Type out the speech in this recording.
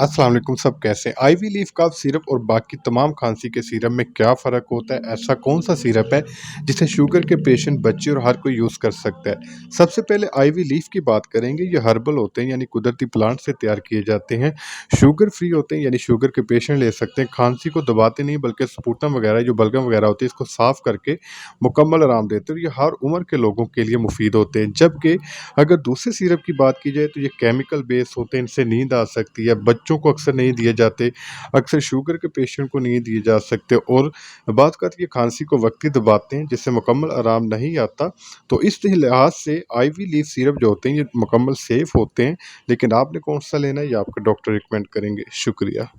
अस्सलाम वालेकुम सब कैसे हैं? आईवी लीफ कफ सिरप और बाकी तमाम खांसी के सिरप में क्या फ़र्क होता है? ऐसा कौन-सा सिरप है जिसे शुगर के पेशेंट, बच्चे और हर कोई यूज़ कर सकता है? सबसे पहले आईवी लीफ की बात करेंगे। ये हर्बल होते हैं यानी कुदरती प्लांट से तैयार किए जाते हैं। शुगर फ्री होते हैं यानी शुगर के पेशेंट ले सकते हैं। खांसी को दबाते नहीं बल्कि स्पुटम वगैरह जो बलगम वगैरह होती है इसको साफ़ करके मुकम्मल आराम देते हैं और ये हर उम्र के लोगों के लिए मुफ़ीद होते हैं। जबकि अगर दूसरे सिरप की बात की जाए तो ये केमिकल बेस होते हैं, इनसे नींद आ सकती है, बच्चों को अक्सर नहीं दिए जाते, अक्सर शुगर के पेशेंट को नहीं दिए जा सकते और बात करते हैं खांसी को वक्ती दबाते हैं जिससे मुकम्मल आराम नहीं आता। तो इस लिहाज से आईवी लीफ सिरप जो होते हैं ये मुकम्मल सेफ़ होते हैं, लेकिन आपने कौन-सा लेना है ये आपका डॉक्टर रिकमेंड करेंगे। शुक्रिया।